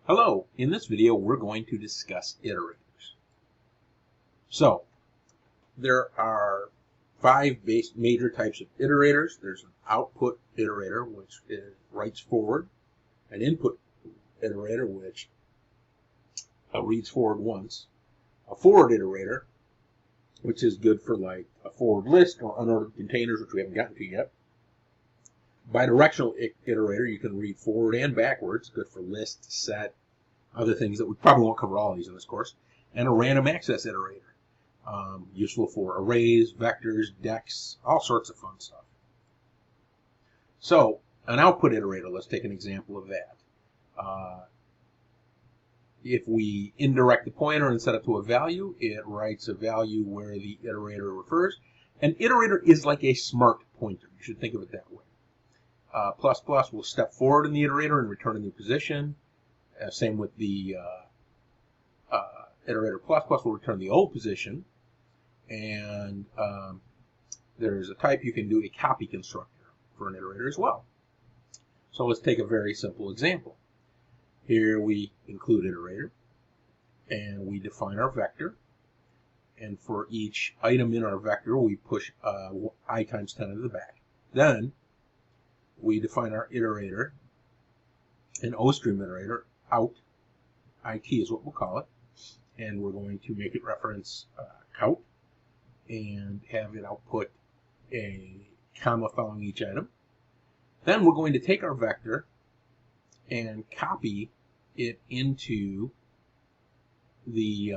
Hello, in this video we're going to discuss iterators. So, there are five major types of iterators. There's an output iterator, which writes forward, an input iterator, which reads forward once, a forward iterator, which is good for like a forward list or unordered containers, which we haven't gotten to yet. Bidirectional iterator, you can read forward and backwards, good for list, set, other things that we probably won't cover all of these in this course. And a random access iterator, useful for arrays, vectors, decks, all sorts of fun stuff. So, an output iterator, let's take an example of that. If we indirect the pointer and set it to a value, it writes a value where the iterator refers. An iterator is like a smart pointer. You should think of it that way. Plus plus will step forward in the iterator and return a new position. Same with the iterator plus plus will return the old position. And there's a type you can do a copy constructor for an iterator as well. So let's take a very simple example. Here we include iterator, and we define our vector. And for each item in our vector, we push I times 10 into the back. Then we define our iterator, an O-stream iterator, out, IT is what we'll call it, and we're going to make it reference count and have it output a comma following each item. Then we're going to take our vector and copy it into the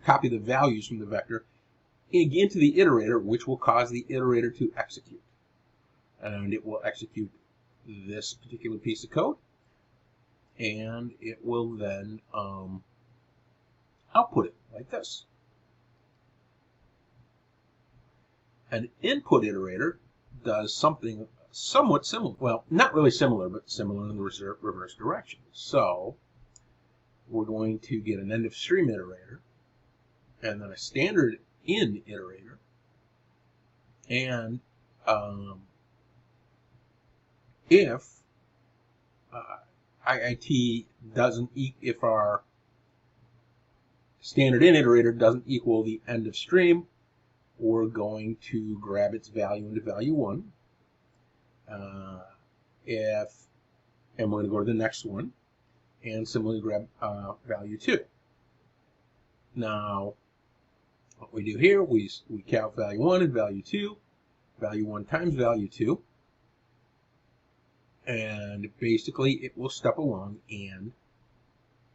copy the values from the vector into the iterator, which will cause the iterator to execute. And it will execute this particular piece of code, and it will then output it like this. An input iterator does something somewhat similar. Well, not really similar, but similar in the reverse direction. So we're going to get an end of stream iterator, and then a standard in iterator, and if IIT doesn't if our standard in iterator doesn't equal the end of stream, we're going to grab its value into value 1. And we're going to go to the next one and similarly grab value 2. Now, what we do here, we count value 1 and value 2, value 1 times value 2, and basically it will step along and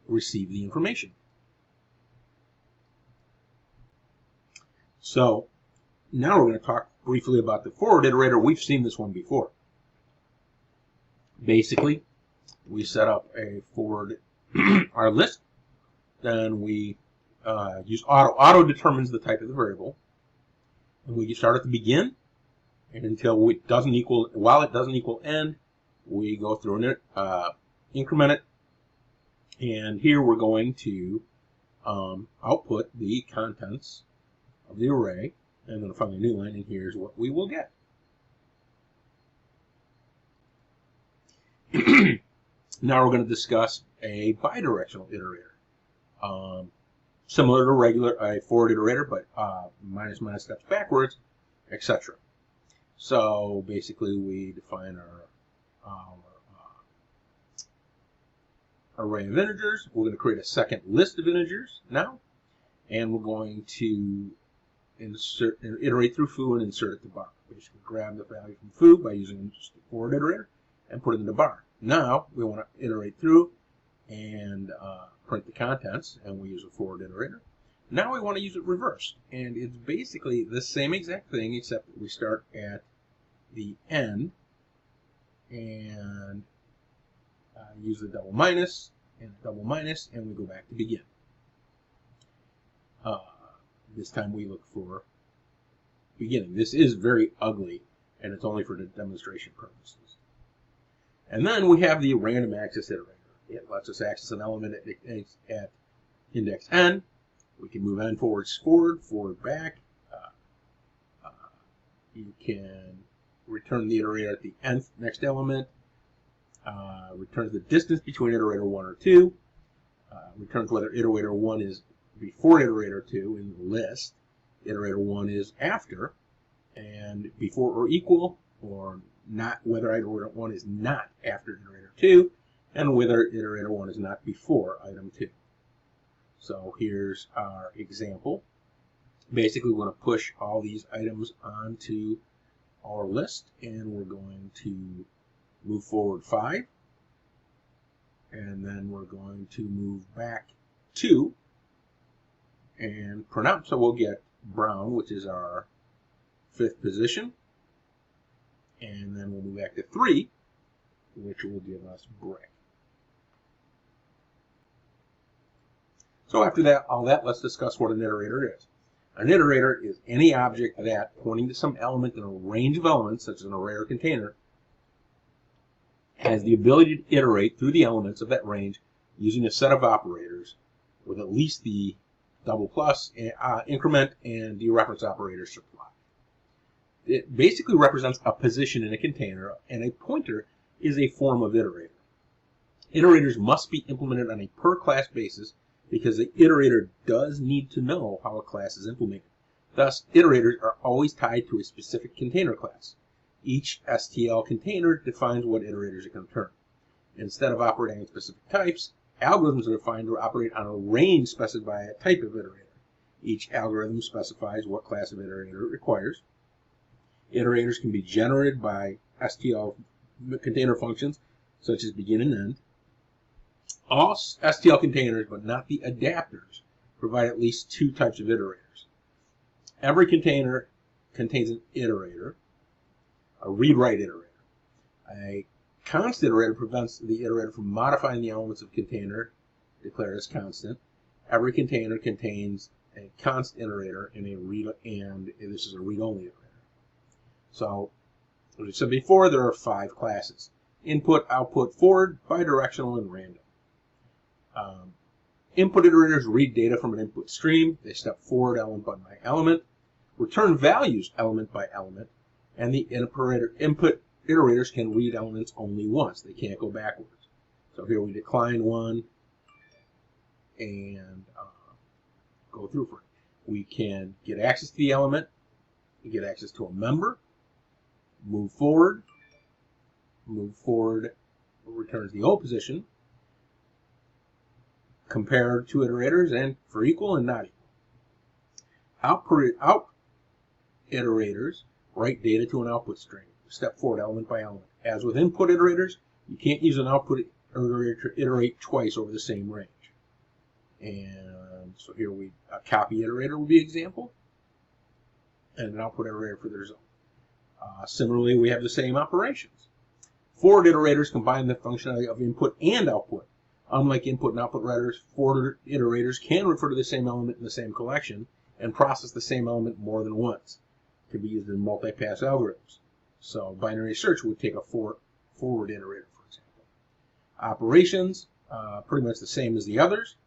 receive the information. So now we're going to talk briefly about the forward iterator. We've seen this one before. Basically, we set up a forward our list, then we use auto. Auto determines the type of the variable, and we start at the begin, and until it doesn't equal, while it doesn't equal end, we go through and increment it, and here we're going to output the contents of the array, and then find a new line, and here's what we will get. Now we're going to discuss a bidirectional iterator, similar to a forward iterator, but minus steps backwards, etc. So basically, we define our array of integers. We're going to create a second list of integers now, and we're going to iterate through foo and insert it to bar. Basically, grab the value from foo by using just the forward iterator and put it into bar. Now we want to iterate through and print the contents, and we use a forward iterator. Now we want to use it reversed, and it's basically the same exact thing, except that we start at the end and use the double minus and double minus, and we go back to begin. This time we look for beginning. This is very ugly, and it's only for the demonstration purposes. And then we have the random access iterator. It lets us access an element at index n. We can move n forward, back. You can return the iterator at the nth next element. returns the distance between iterator 1 or 2, returns whether iterator 1 is before iterator 2 in the list, iterator 1 is after, and before or equal, or not, whether iterator 1 is not after iterator 2, and whether iterator 1 is not before item 2. So here's our example. Basically, we're going to push all these items onto our list, and we're going to move forward 5, and then we're going to move back 2 and print out. So we'll get brown, which is our 5th position, and then we'll move back to 3, which will give us gray. So after that, all that, let's discuss what an iterator is. An iterator is any object that, pointing to some element in a range of elements, such as an array or container, has the ability to iterate through the elements of that range using a set of operators with at least the double plus, increment, and dereference operators supplied. It basically represents a position in a container, and a pointer is a form of iterator. Iterators must be implemented on a per-class basis because the iterator does need to know how a class is implemented. Thus, iterators are always tied to a specific container class. Each STL container defines what iterators it can return. Instead of operating on specific types, algorithms are defined to operate on a range specified by a type of iterator. Each algorithm specifies what class of iterator it requires. Iterators can be generated by STL container functions, such as begin and end. All STL containers, but not the adapters, provide at least 2 types of iterators. Every container contains an iterator, a read-write iterator. A const iterator prevents the iterator from modifying the elements of container declared as constant. Every container contains a const iterator and this is a read-only iterator. So, as we said before, there are 5 classes: input, output, forward, bidirectional, and random. Input iterators read data from an input stream. They step forward element by element, return values element by element, and the input iterators can read elements only once. They can't go backwards. So here we decline 1 and go through for it. We can get access to the element, we get access to a member, move forward returns the O position, compare 2 iterators, and for equal and not equal. Out iterators write data to an output stream, step forward element by element. As with input iterators, you can't use an output iterator to iterate twice over the same range. And so here a copy iterator would be an example, and an output iterator for the result. Similarly, we have the same operations. Forward iterators combine the functionality of input and output. Unlike input and output iterators, forward iterators can refer to the same element in the same collection and process the same element more than once. It can be used in multi-pass algorithms. So binary search would take a forward iterator, for example. Operations, pretty much the same as the others.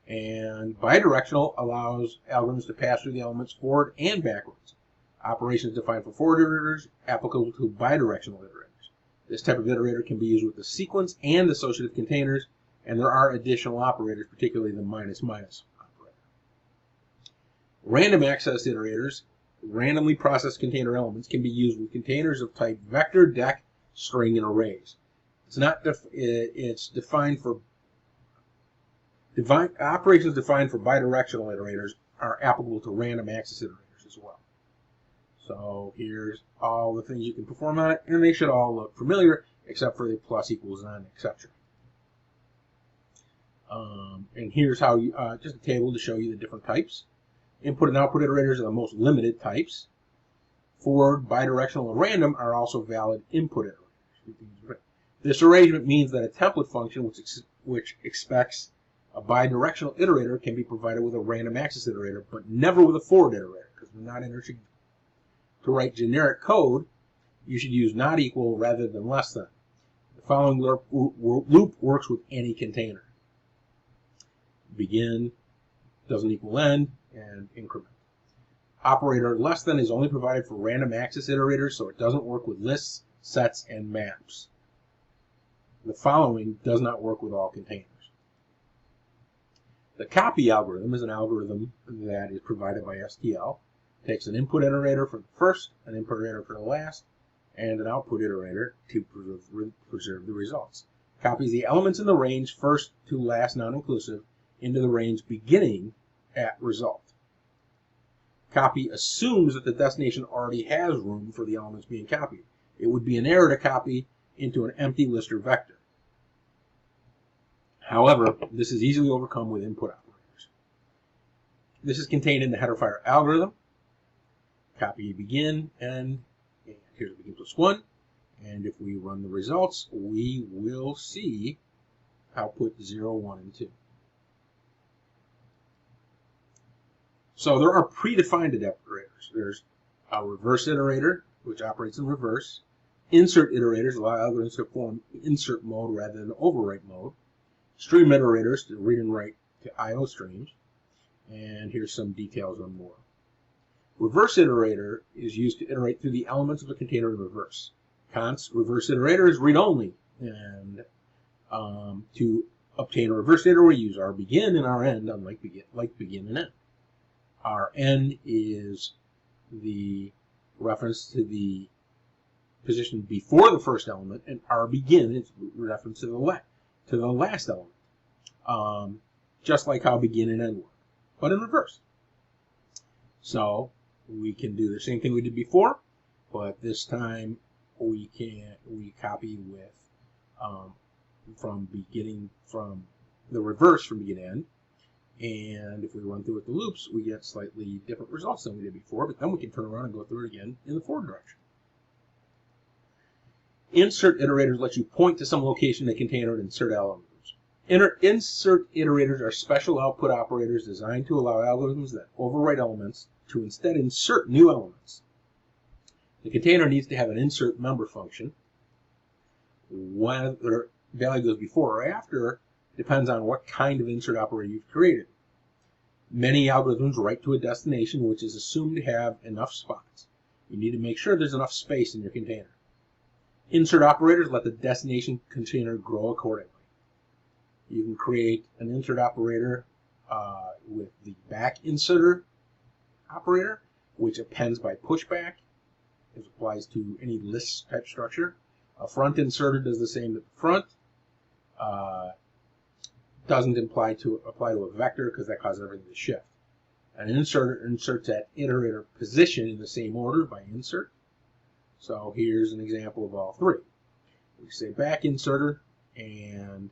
And bidirectional allows algorithms to pass through the elements forward and backwards. Operations defined for forward iterators applicable to bidirectional iterators. This type of iterator can be used with the sequence and associative containers, and there are additional operators, particularly the minus operator. Random access iterators, randomly processed container elements, can be used with containers of type vector, dec, string, and arrays. Operations defined for bidirectional iterators are applicable to random access iterators as well. So here's all the things you can perform on it, and they should all look familiar, except for the plus, equals, and etc. And here's how just a table to show you the different types. Input and output iterators are the most limited types. Forward, bidirectional, and random are also valid input iterators. This arrangement means that a template function which expects a bidirectional iterator can be provided with a random access iterator, but never with a forward iterator, because they're not interchangeable. To write generic code, you should use not equal rather than less than. The following loop works with any container. Begin doesn't equal end, and increment. Operator less than is only provided for random access iterators, so it doesn't work with lists, sets, and maps. The following does not work with all containers. The copy algorithm is an algorithm that is provided by STL. It takes an input iterator for the first, an input iterator for the last, and an output iterator to preserve the results. Copies the elements in the range first to last non-inclusive into the range beginning at result. Copy assumes that the destination already has room for the elements being copied. It would be an error to copy into an empty list or vector. However, this is easily overcome with input operators. This is contained in the header file algorithm. Copy begin, and here's begin plus 1. And if we run the results, we will see output 0, 1, and 2. So there are predefined iterators. There's a reverse iterator, which operates in reverse. Insert iterators allow algorithms to perform insert mode rather than overwrite mode. Stream iterators to read and write to I/O streams. And here's some details on more. Reverse iterator is used to iterate through the elements of a container in reverse. Const reverse iterator is read-only, and to obtain a reverse iterator, we use our begin and our end, unlike begin and end. Our end is the reference to the position before the first element, and our begin is reference to the last element, just like how begin and end work, but in reverse. So we can do the same thing we did before, but this time we copy with from the reverse from begin to end. And if we run through with the loops, we get slightly different results than we did before, but then we can turn around and go through it again in the forward direction. Insert iterators let you point to some location in the container and insert elements. Insert iterators are special output operators designed to allow algorithms that overwrite elements to instead insert new elements. The container needs to have an insert member function. Whether value goes before or after depends on what kind of insert operator you've created. Many algorithms write to a destination which is assumed to have enough spots. You need to make sure there's enough space in your container. Insert operators let the destination container grow accordingly. You can create an insert operator with the back inserter operator, which appends by pushback. It applies to any list type structure. A front inserter does the same at the front. Doesn't apply to a vector because that causes everything to shift. An inserter inserts at iterator position in the same order by insert. So here's an example of all three. We say back inserter, and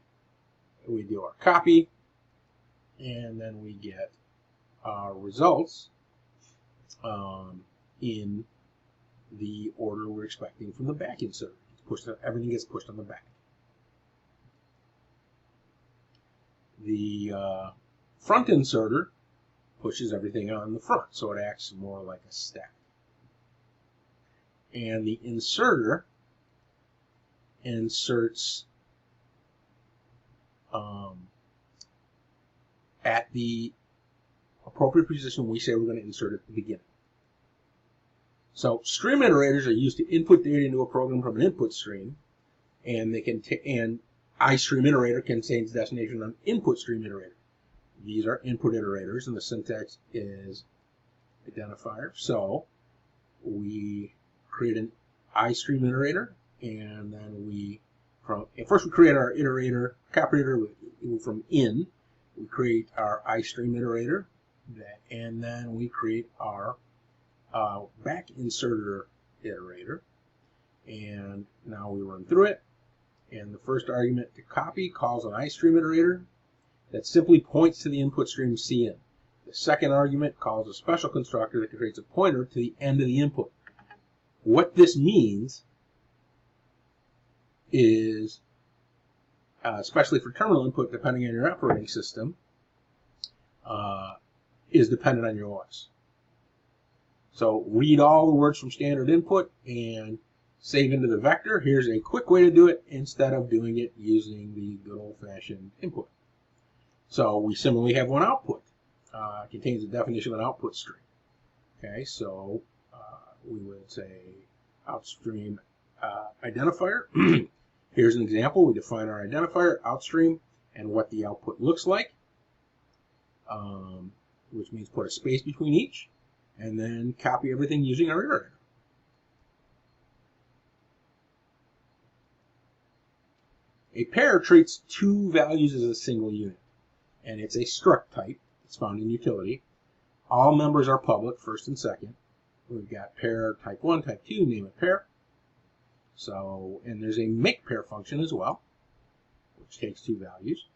we do our copy, and then we get our results in the order we're expecting from the back inserter. Everything gets pushed on the back. The front inserter pushes everything on the front, so it acts more like a stack. And the inserter inserts at the appropriate position we say we're going to insert at the beginning. So stream iterators are used to input data into a program from an input stream, and they can and iStream iterator contains destination on input stream iterator. These are input iterators, and the syntax is identifier. So we create an iStream iterator, and then first we create our iterator, copy iterator from in. We create our iStream iterator, and then we create our back inserter iterator, and now we run through it. And the first argument to copy calls an iStream iterator that simply points to the input stream CN. The second argument calls a special constructor that creates a pointer to the end of the input. What this means is, especially for terminal input, depending on your operating system, is dependent on your OS. So read all the words from standard input and save into the vector. Here's a quick way to do it instead of doing it using the good old-fashioned input. So we similarly have one output. It contains a definition of an output stream. Okay, so we would say outstream identifier. Here's an example. We define our identifier, outstream, and what the output looks like, which means put a space between each, and then copy everything using our iterator. A pair treats two values as a single unit, and it's a struct type. It's found in utility. All members are public, first and second. We've got pair type 1, type 2, name it pair. So, and there's a make pair function as well, which takes two values.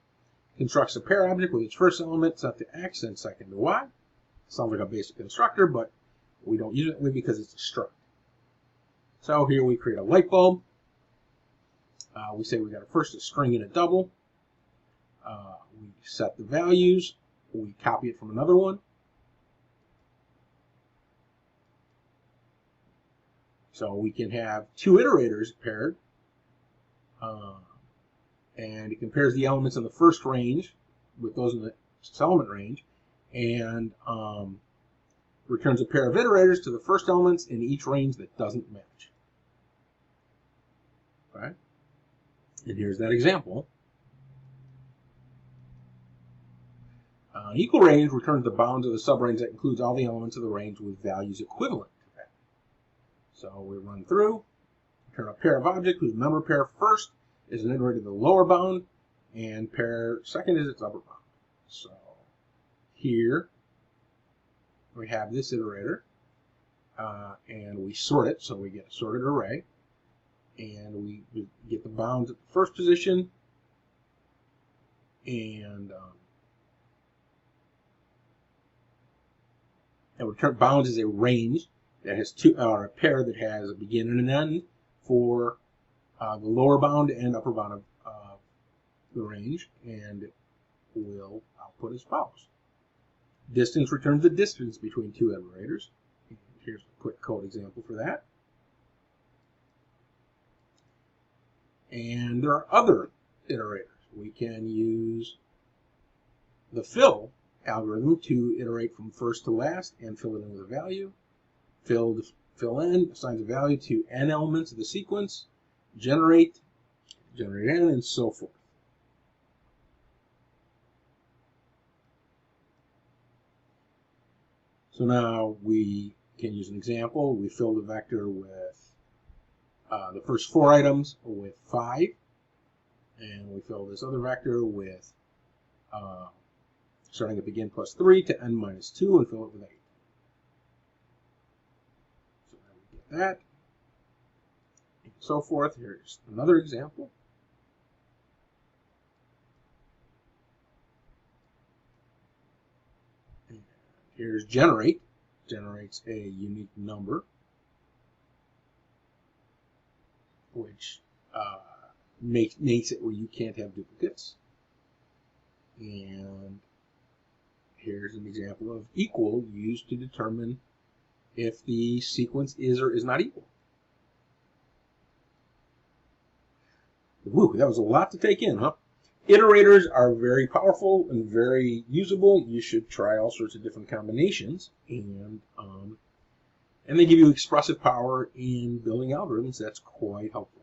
Constructs a pair object with its first element set to X and second to Y. Sounds like a basic constructor, but we don't use it because it's a struct. So here we create a light bulb. We say we got first a string and a double. We set the values. We copy it from another one. So we can have two iterators paired. And it compares the elements in the first range with those in the element range, and returns a pair of iterators to the first elements in each range that doesn't match. Okay? And here's that example. Equal range returns the bounds of the subrange that includes all the elements of the range with values equivalent to that. So we run through, return a pair of objects whose member pair first is an iterator to the lower bound, and pair second is its upper bound. So here we have this iterator, and we sort it, so we get a sorted array, and we get the bounds at the first position, and return bounds is a range that has two, or a pair that has a begin and an end for the lower bound and upper bound of the range, and it will output as follows. Distance returns the distance between two iterators. Here's a quick code example for that. And there are other iterators. We can use the fill algorithm to iterate from first to last and fill it in with a value. Fill in assigns a value to n elements of the sequence. Generate n, and so forth. So now we can use an example. We fill the vector with the first 4 items with 5, and we fill this other vector with starting at begin plus 3 to n minus 2, and fill it with 8. So now we get that. So forth. Here's another example. And here's generate. Generates a unique number, which makes it where you can't have duplicates. And here's an example of equal used to determine if the sequence is or is not equal. Woo, that was a lot to take in, huh? Iterators are very powerful and very usable. You should try all sorts of different combinations, and they give you expressive power in building algorithms. That's quite helpful.